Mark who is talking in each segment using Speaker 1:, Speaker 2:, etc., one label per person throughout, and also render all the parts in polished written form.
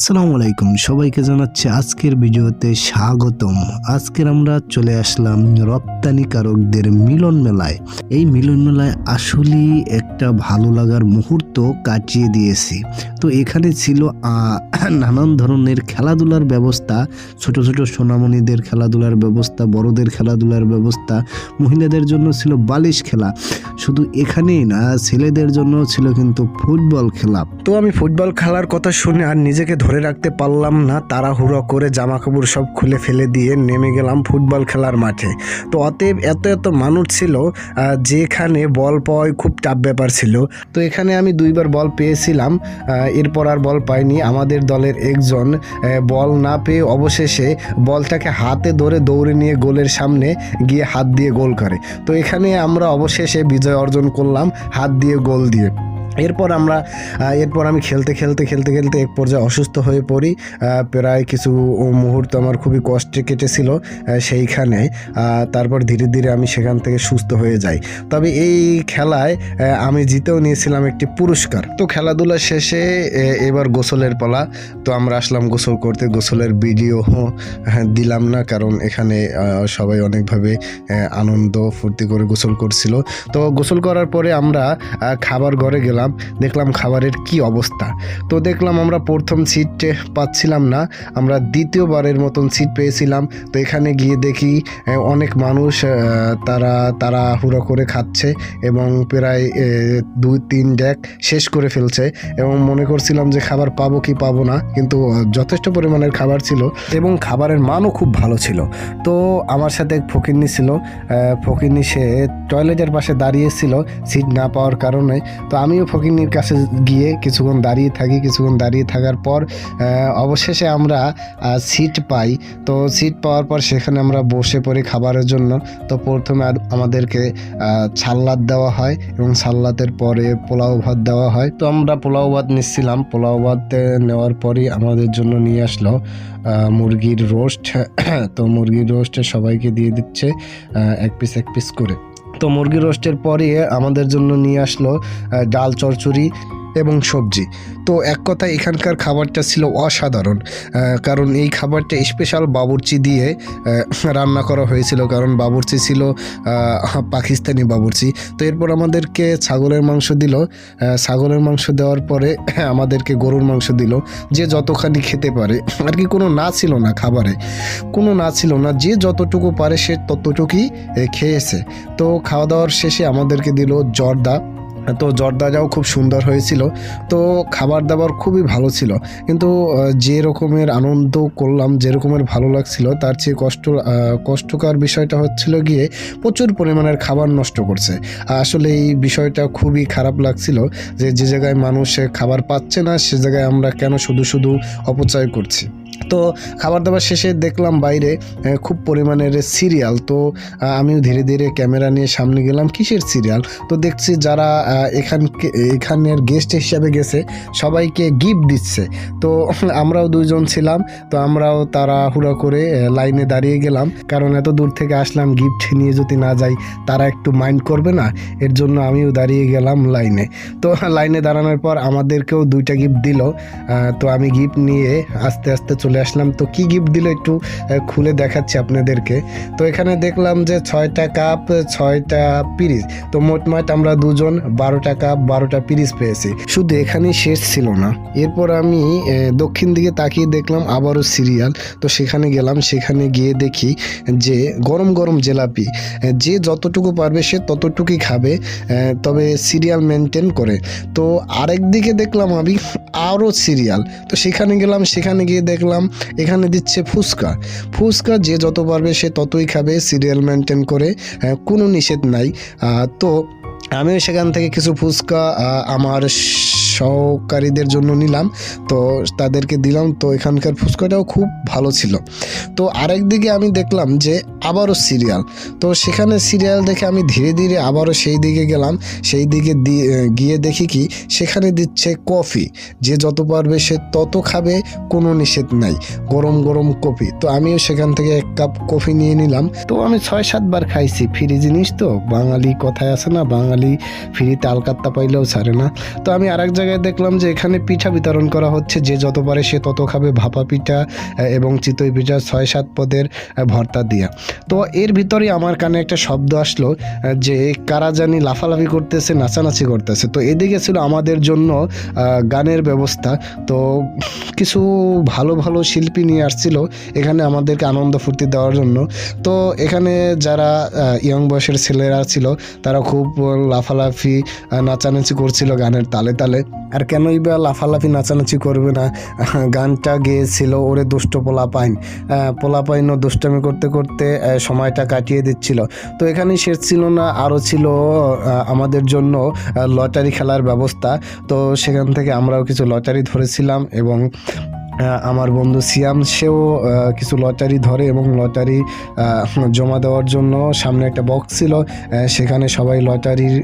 Speaker 1: আসসালামু আলাইকুম, সবাইকে জানাচ্ছি আজকের ভিডিওতে স্বাগতম। আজকের আমরা চলে আসলাম রপ্তানিকারকদের মিলন মেলায়। এই মিলন মেলায় আসলেই একটা ভালো লাগার মুহূর্ত কাটিয়ে দিয়েছি। তো এখানে ছিল নানান ধরনের খেলাধুলার ব্যবস্থা, ছোট ছোট সোনামণিদের খেলাধুলার ব্যবস্থা, বড়দের খেলাধুলার ব্যবস্থা, মহিলাদের জন্য ছিল বালিশ খেলা। শুধু এখানেই না, ছেলেদের জন্য ছিল কিন্তু ফুটবল খেলা। তো আমি ফুটবল খেলার কথা শুনে আর নিজেকে ধরে রাখতে পারলাম না, তাড়াহুড়ো করে জামা কাপড় সব খুলে ফেলে দিয়ে নেমে গেলাম ফুটবল খেলার মাঠে। তো অতএব এত মানুষ ছিল, যেখানে বল পাওয়াই খুব টাফ ব্যাপার ছিল। তো এখানে আমি দুইবার বল পেয়েছিলাম, এরপর আর বল পাইনি। আমাদের দলের একজন বল না পেয়ে অবশেষে বলটাকে হাতে ধরে দৌড়ে নিয়ে গোলের সামনে গিয়ে হাত দিয়ে গোল করে। তো এখানে আমরা অবশেষে বিজয় অর্জন করলাম হাত দিয়ে গোল দিয়ে। এরপর আমি খেলতে এক পর্যায়ে অসুস্থ হয়ে পড়ি। প্রায় কিছু মুহূর্ত আমার খুবই কষ্টে কেটেছিল সেইখানে। তারপর ধীরে ধীরে আমি সেখান থেকে সুস্থ হয়ে যাই। তবে এই খেলায় আমি জিতেও নিয়েছিলাম একটি পুরস্কার। তো খেলাধুলা শেষে এবার গোসলের পালা। তো আমরা আসলাম গোসল করতে। গোসলের ভিডিও দিলাম না, কারণ এখানে সবাই অনেকভাবে আনন্দ ফুর্তি করে গোসল করছিল। তো গোসল করার পরে আমরা খাবার ঘরে গেলাম। দেখলাম খাবারের কি অবস্থা। তো দেখলাম আমরা প্রথম সিট পাচ্ছিলাম না, আমরা দ্বিতীয়বারের মতন সিট পেয়েছিলাম। তো এখানে গিয়ে দেখি অনেক মানুষ তারা হুড়ো করে খাচ্ছে এবং প্রায় 2-3 ডেক শেষ করে ফেলছে। এবং মনে করছিলাম যে খাবার পাবো কি পাবো না, কিন্তু যথেষ্ট পরিমাণের খাবার ছিল এবং খাবারের মানও খুব ভালো ছিল। তো আমার সাথে এক ফকিন্নি ছিল। ফকিন্নি সে টয়লেটের পাশে দাঁড়িয়েছিল সিট না পাওয়ার কারণে। তো আমিও ফকিন্নির কাছে গিয়ে কিছুক্ষণ দাঁড়িয়ে থাকার পর অবশেষে আমরা সিট পাই। তো সিট পাওয়ার পর সেখানে আমরা বসে পড়ি খাবারের জন্য। তো প্রথমে আমাদেরকে সালাদ দেওয়া হয় এবং সালাদের পরে পোলাও ভাত দেওয়া হয়। তো আমরা পোলাও ভাত নিচ্ছিলাম। পোলাও ভাত নেওয়ার পরই আমাদের জন্য নিয়ে আসলো মুরগির রোস্ট। তো মুরগির রোস্টে সবাইকে দিয়ে দিচ্ছে এক পিস করে। তো মুরগির রোস্টের পরে আমাদের জন্য নিয়ে আসলো ডাল, চচ্চড়ি এবং সবজি। তো এক কথা এখানকার খাবারটা ছিল অসাধারণ, কারণ এই খাবারটা স্পেশাল বাবুর্চি দিয়ে রান্না করা হয়েছিল, কারণ বাবুর্চি ছিল পাকিস্তানি বাবুর্চি। তো এরপর আমাদেরকে ছাগলের মাংস দিল। ছাগলের মাংস দেওয়ার পরে আমাদেরকে গরুর মাংস দিল, যে যতখানি খেতে পারে আর কি। কোনো না ছিল না খাবারে, যে যতটুকু পারে সে ততটুকুই খেয়েছে। তো খাওয়া দাওয়ার শেষে আমাদেরকে দিল জর্দা। তো জর্দাটাও খুব সুন্দর হয়েছিল। তো খাবার দাবার খুবই ভালো ছিল, কিন্তু যে রকমের আনন্দ করলাম, যে রকমের ভালো লাগছিল, তার চেয়ে কষ্টকর বিষয়টা হচ্ছিল গিয়ে প্রচুর পরিমাণের খাবার নষ্ট করছে। আসলে এই বিষয়টা খুবই খারাপ লাগছিল যে জায়গায় মানুষ খাবার পাচ্ছে না, সে জায়গায় আমরা কেন শুধু অপচয় করছি। তো খাবার দাবার শেষে দেখলাম বাইরে খুব পরিমাণের সিরিয়াল। তো আমিও ধীরে ধীরে ক্যামেরা নিয়ে সামনে গেলাম, কিসের সিরিয়াল। তো দেখছি যারা এখানের গেস্ট হিসাবে গেছে সবাইকে গিফট দিচ্ছে। তো আমরাও 2 জন ছিলাম। তো আমরাও তাড়াহুড়ো করে লাইনে দাঁড়িয়ে গেলাম, কারণ এত দূর থেকে আসলাম, গিফট নিয়ে যদি না যাই তারা একটু মাইন্ড করবে না, এর জন্য আমিও দাঁড়িয়ে গেলাম লাইনে। তো লাইনে দাঁড়ানোর পর আমাদেরকেও 2টা গিফট দিল। তো আমি গিফট নিয়ে আস্তে আস্তে চলে আসলাম। তো কি গিফট দিল একটু খুলে দেখাচ্ছি আপনাদেরকে। তো এখানে দেখলাম যে 6টা কাপ, 6টা পিরিচ। তো মোটমাট আমরা 2 জন 12টা কাপ, 12টা পিরিচ পেয়েছি। শুধু এখানেই শেষ ছিল না, এরপর আমি দক্ষিণ দিকে তাকিয়ে দেখলাম আবারও সিরিয়াল। তো সেখানে গেলাম, সেখানে গিয়ে দেখি যে গরম জিলাপি, যে যতটুকু পারবে সে ততটুকুই খাবে, তবে সিরিয়াল মেনটেন করে। তো আরেক দিকে দেখলাম আমি আরও সিরিয়াল। তো সেখানে গেলাম, সেখানে গিয়ে দেখলাম এখানে দিচ্ছে ফুচকা, যে যত পারবে সে ততই খাবে, সিরিয়াল মেনটেন করে, কোনো নিষেধ নাই। তো আমিও সেখান থেকে কিছু ফুচকা আমার সহকারীদের জন্য নিলাম, তো তাদেরকে দিলাম। তো এখানকার ফুচকাটাও খুব ভালো ছিল। তো আরেক দিকে আমি দেখলাম যে আবারও সিরিয়াল। তো সেখানে সিরিয়াল দেখে আমি ধীরে ধীরে আবারও সেই দিকে গেলাম। সেই দিকে গিয়ে দেখি কি সেখানে দিচ্ছে কফি, যে যত পারবে সে তত খাবে, কোনো নিষেধ নাই, গরম গরম কফি। তো আমিও সেখান থেকে এক কাপ কফি নিয়ে নিলাম। তো আমি 6-7 বার খাইছি, ফ্রি জিনিস তো, বাঙালি কথায় আছে না, বাঙালি ফ্রিতে আলকাত্তা পাইলেও ছাড়ে না। তো আমি আরেক জায়গায় দেখলাম যে এখানে পিঠা বিতরণ করা হচ্ছে, যে যত পারে সে তত খাবে, ভাপা পিঠা এবং চিতই পিঠা 6-7 পদের ভর্তা দিয়া। তো এর ভিতরে আমার কানে একটা শব্দ আসলো যে কারা জানি লাফালাফি করতেছে, নাচানাচি করতেছে। তো এদিকে ছিল আমাদের জন্য গানের ব্যবস্থা। তো কিছু ভালো ভালো শিল্পী নিয়ে আসছিল এখানে আমাদেরকে আনন্দ ফুর্তি দেওয়ার জন্য। তো এখানে যারা ইয়ং বয়সের ছেলেরা ছিল তারা খুব লাফালাফি নাচানাচি করছিল গানের তালে তালে। আর কেনই বা লাফালাফি নাচানাচি করবে না, গানটা গেয়েছিল ওরে দুষ্ট পোলাপাইনও দুষ্টামি করতে করতে সময়টা কাটিয়ে দিচ্ছিল। তো এখানেই শেষ ছিল না, আরও ছিল আমাদের জন্য লটারি খেলার ব্যবস্থা। তো সেখান থেকে আমরাও কিছু লটারি ধরেছিলাম এবং আমার বন্ধু সিয়াম সেও কিছু লটারি ধরে এবং লটারি জমা দেওয়ার জন্য সামনে একটা বক্স ছিল, সেখানে সবাই লটারির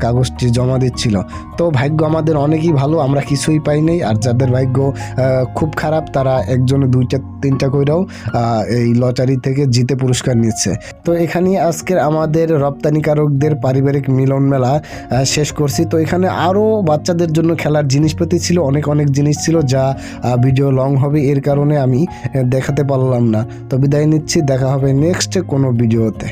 Speaker 1: কাগজটি জমা দিচ্ছিল। তো ভাগ্য আমাদের অনেকই ভালো, আমরা কিছুই পাই নাই। আর যাদের ভাগ্য খুব খারাপ তারা একজনে 2-3টা কইরাও এই লটারি থেকে জিতে পুরস্কার নিচ্ছে। তো এখানেই আজকের আমাদের রপ্তানিকারকদের পারিবারিক মিলন মেলা শেষ করছি। তো এখানে আরও বাচ্চাদের জন্য খেলার জিনিসপাতি ছিল, অনেক জিনিস ছিল যা ভিডিও লং হবে, এর কারণে আমি দেখাতে পারলাম না। তো বিদায় নিচ্ছি, দেখা হবে নেক্সট কোনো ভিডিওতে।